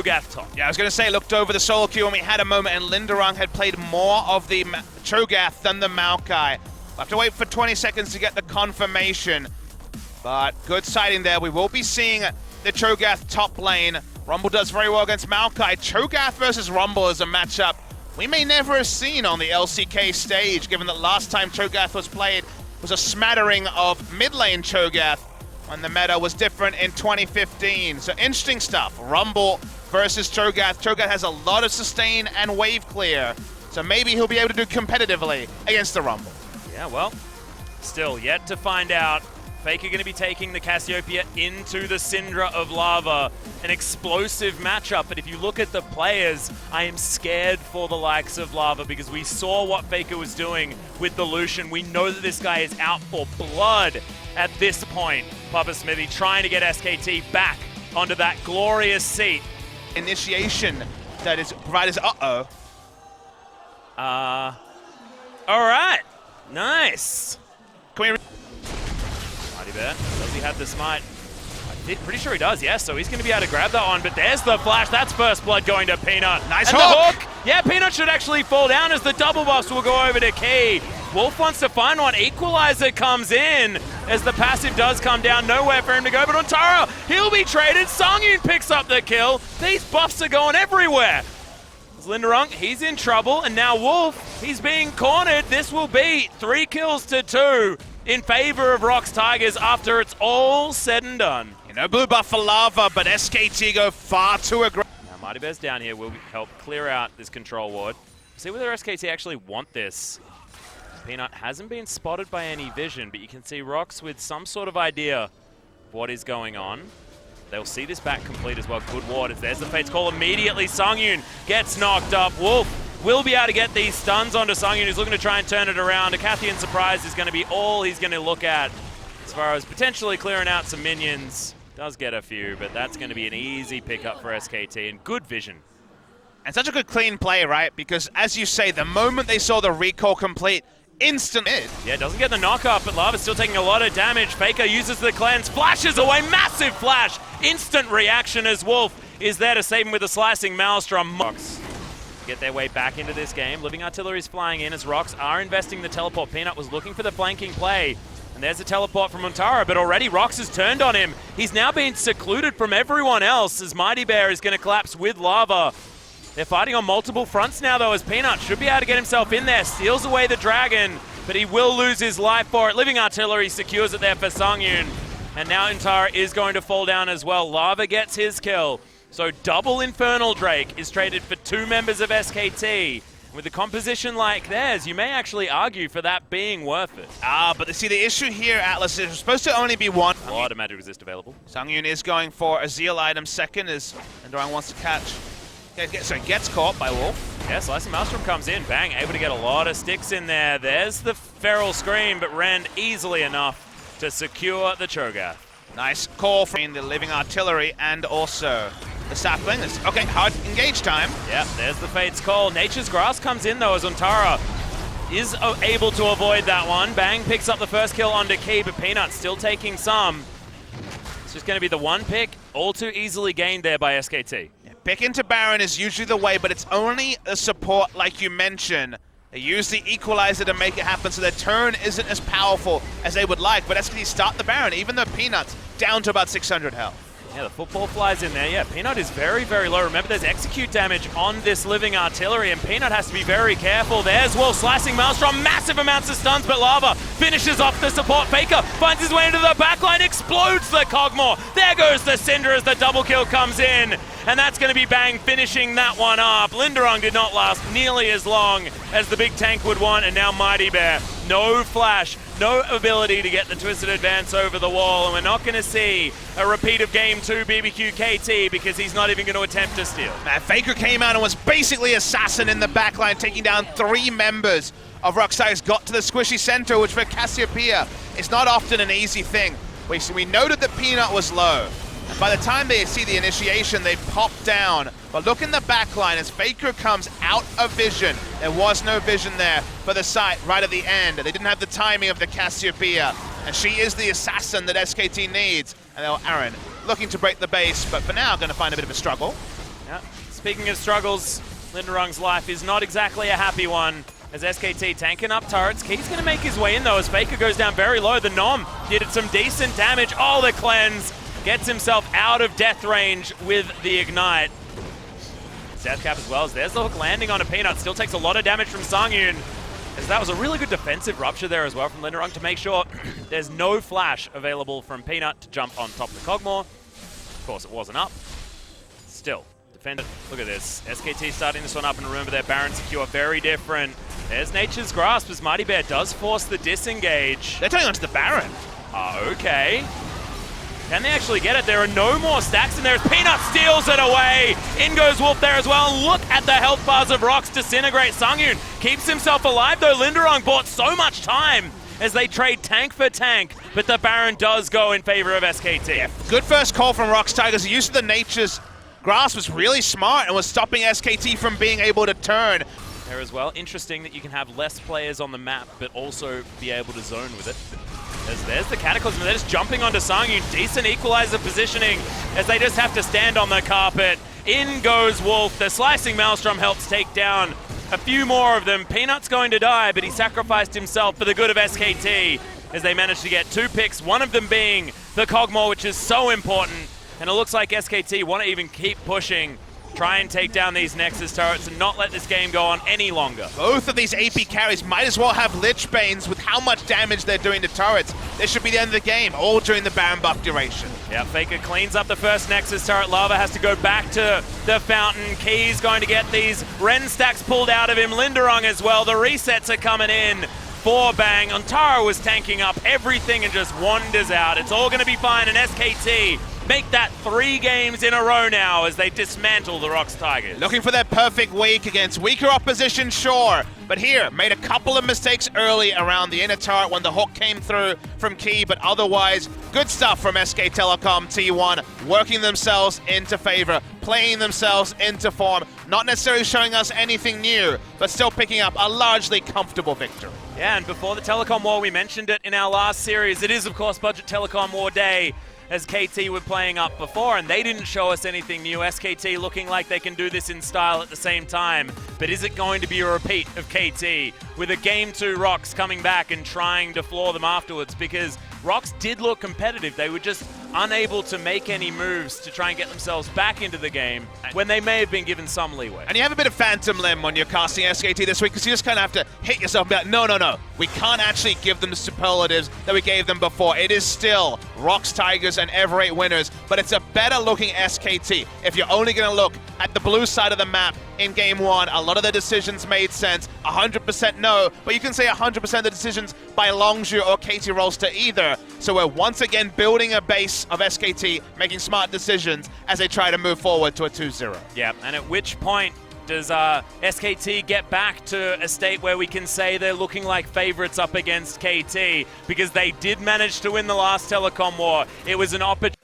Cho'Gath top. Yeah, I was going to say, looked over the solo queue and we had a moment, and Linderung had played more of the Cho'Gath than the Maokai. We'll have to wait for 20 seconds to get the confirmation, but good sighting there. We will be seeing the Cho'Gath top lane. Rumble does very well against Maokai. Cho'Gath versus Rumble is a matchup we may never have seen on the LCK stage, given that last time Cho'Gath was played was a smattering of mid lane Cho'Gath when the meta was different in 2015. So interesting stuff. Rumble versus Cho'Gath. Cho'Gath has a lot of sustain and wave clear, so maybe he'll be able to do competitively against the Rumble. Yeah, well, still yet to find out. Faker going to be taking the Cassiopeia into the Syndra of Lava. An explosive matchup, but if you look at the players, I am scared for the likes of Lava because we saw what Faker was doing with the Lucian. We know that this guy is out for blood at this point. Papa Smithy trying to get SKT back onto that glorious seat. Initiation that is provided. Uh-oh. All right. Nice. Can we... Mighty Bear, does he have the smite? Pretty sure he does, yes, so he's going to be able to grab that one, but there's the flash. That's first blood going to Peanut. Nice and hook. The hook! Yeah, Peanut should actually fall down as the double buffs will go over to Key. Wolf wants to find one. Equalizer comes in as the passive does come down. Nowhere for him to go, but on Tara, he'll be traded. Songyun picks up the kill. These buffs are going everywhere. Linderung, he's in trouble, and now Wolf, he's being cornered. This will be 3 kills to 2 in favor of ROX Tigers after it's all said and done. You know, blue buff for Lava, but SKT go far too aggressive. Now Mighty Bear's down here will help clear out this control ward. See whether SKT actually want this. Peanut hasn't been spotted by any vision, but you can see ROX with some sort of idea of what is going on. They'll see this back complete as well. Good ward. There's the Fate's Call immediately. Songyun gets knocked up. Wolf will be able to get these stuns onto Songyun, who's looking to try and turn it around. A Cathian surprise is going to be all he's going to look at as far as potentially clearing out some minions. Does get a few, but that's going to be an easy pickup for SKT, and good vision. And such a good clean play, right? Because as you say, the moment they saw the recall complete, instant mid. Yeah, doesn't get the knock-up, but Lava's still taking a lot of damage. Faker uses the cleanse, flashes away, massive flash. Instant reaction as Wolf is there to save him with a slicing Maelstrom. ROX get their way back into this game. Living Artillery's flying in as ROX are investing the teleport. Peanut was looking for the flanking play. And there's a teleport from Montara, but already ROX has turned on him. He's now been secluded from everyone else as Mighty Bear is going to collapse with Lava. They're fighting on multiple fronts now, though, as Peanut should be able to get himself in there. Steals away the dragon, but he will lose his life for it. Living Artillery secures it there for Songyun. And now Intara is going to fall down as well. Lava gets his kill. So double Infernal Drake is traded for 2 members of SKT. With a composition like theirs, you may actually argue for that being worth it. But see, the issue here, Atlas, is supposed to only be one. A lot of magic resist available. Songyun is going for a Zeal item second as Linderung wants to catch. So gets caught by Wolf. Yeah, Slicing Maelstrom comes in, bang, able to get a lot of sticks in there. There's the Feral Scream, but Rend easily enough to secure the Cho'Gath. Nice call from the Living Artillery and also the Sapling. Okay, hard engage time. Yeah, there's the Fate's Call. Nature's Grass comes in though as Ontara is able to avoid that one. Bang picks up the first kill onto Key, but Peanut still taking some. It's just going to be the one pick, all too easily gained there by SKT. Pick into Baron is usually the way, but it's only a support like you mentioned. They use the Equalizer to make it happen, so their turn isn't as powerful as they would like, but SKT start the Baron, even though Peanut's down to about 600 health. Yeah, the football flies in there. Yeah, Peanut is very, very low. Remember, there's execute damage on this Living Artillery, and Peanut has to be very careful. There's Wolf slicing Maelstrom, massive amounts of stuns, but Lava finishes off the support. Faker finds his way into the backline, explodes the Cogmore. There goes the Cinder as the double kill comes in, and that's going to be Bang finishing that one up. Linderung did not last nearly as long as the big tank would want, and now Mighty Bear. No flash, no ability to get the Twisted Advance over the wall, and we're not going to see a repeat of Game 2 BBQ KT because he's not even going to attempt to steal. Man, Faker came out and was basically assassin in the backline, taking down 3 members of ROX Tigers. Got to the squishy center, which for Cassiopeia is not often an easy thing. We noted that Peanut was low. And by the time they see the initiation, they pop down. But look in the backline as Faker comes out of vision. There was no vision there for the site right at the end. They didn't have the timing of the Cassiopeia. And she is the assassin that SKT needs. And now Aaron looking to break the base, but for now going to find a bit of a struggle. Yeah. Speaking of struggles, Linderung's life is not exactly a happy one. As SKT tanking up turrets, Key's going to make his way in though as Faker goes down very low. The Nom did some decent damage. Oh, the cleanse gets himself out of death range with the ignite. Death cap as well as there's the hook landing on a Peanut. Still takes a lot of damage from Sangyun. As that was a really good defensive rupture there as well from Linderung to make sure there's no flash available from Peanut to jump on top of the Kog'Maw. Of course, it wasn't up. Still, defend it. Look at this. SKT starting this one up, and remember their Baron secure, very different. There's Nature's Grasp as Mighty Bear does force the disengage. They're turning onto the Baron. Okay. Can they actually get it? There are no more stacks in there as Peanut steals it away. In goes Wolf there as well. And look at the health bars of ROX disintegrate. Sangyun keeps himself alive though. Linderung bought so much time as they trade tank for tank, but the Baron does go in favor of SKT. Yeah, good first call from ROX Tigers. The use of the Nature's Grasp was really smart and was stopping SKT from being able to turn. There as well. Interesting that you can have less players on the map, but also be able to zone with it. There's the Cataclysm. They're just jumping onto Sangyun. Decent equalizer positioning as they just have to stand on the carpet. In goes Wolf. The Slicing Maelstrom helps take down a few more of them. Peanut's going to die, but he sacrificed himself for the good of SKT as they managed to get 2 picks, one of them being the Kog'Maw, which is so important. And it looks like SKT want to even keep pushing, try and take down these Nexus turrets and not let this game go on any longer. Both of these AP carries might as well have Lich Banes with how much damage they're doing to turrets. This should be the end of the game, all during the Baron buff duration. Yeah, Faker cleans up the first Nexus turret. Lava has to go back to the fountain. Key's going to get these Ren stacks pulled out of him. Linderung as well. The resets are coming in for Bang. Ontara was tanking up everything and just wanders out. It's all going to be fine, and SKT make that 3 games in a row now as they dismantle the ROX Tigers. Looking for their perfect week against weaker opposition, sure. But here, made a couple of mistakes early around the inner turret when the hook came through from Key, but otherwise, good stuff from SK Telecom T1, working themselves into favor, playing themselves into form, not necessarily showing us anything new, but still picking up a largely comfortable victory. Yeah, and before the Telecom War, we mentioned it in our last series, it is of course Budget Telecom War Day, as KT were playing up before, and they didn't show us anything new. SKT looking like they can do this in style at the same time, but is it going to be a repeat of KT with a Game 2 ROX coming back and trying to floor them afterwards? Because ROX did look competitive. They were just unable to make any moves to try and get themselves back into the game when they may have been given some leeway. And you have a bit of phantom limb when you're casting SKT this week because you just kind of have to hit yourself and be like, no. We can't actually give them the superlatives that we gave them before. It is still ROX Tigers and Ever 8 winners, but it's a better looking SKT. If you're only going to look at the blue side of the map in Game 1, a lot of the decisions made sense. 100% no, but you can say 100% of the decisions by Longzhu or KT Rolster either. So we're once again building a base of SKT making smart decisions as they try to move forward to a 2-0. Yeah, and at which point does SKT get back to a state where we can say they're looking like favorites up against KT? Because they did manage to win the last Telecom War. It was an opportunity.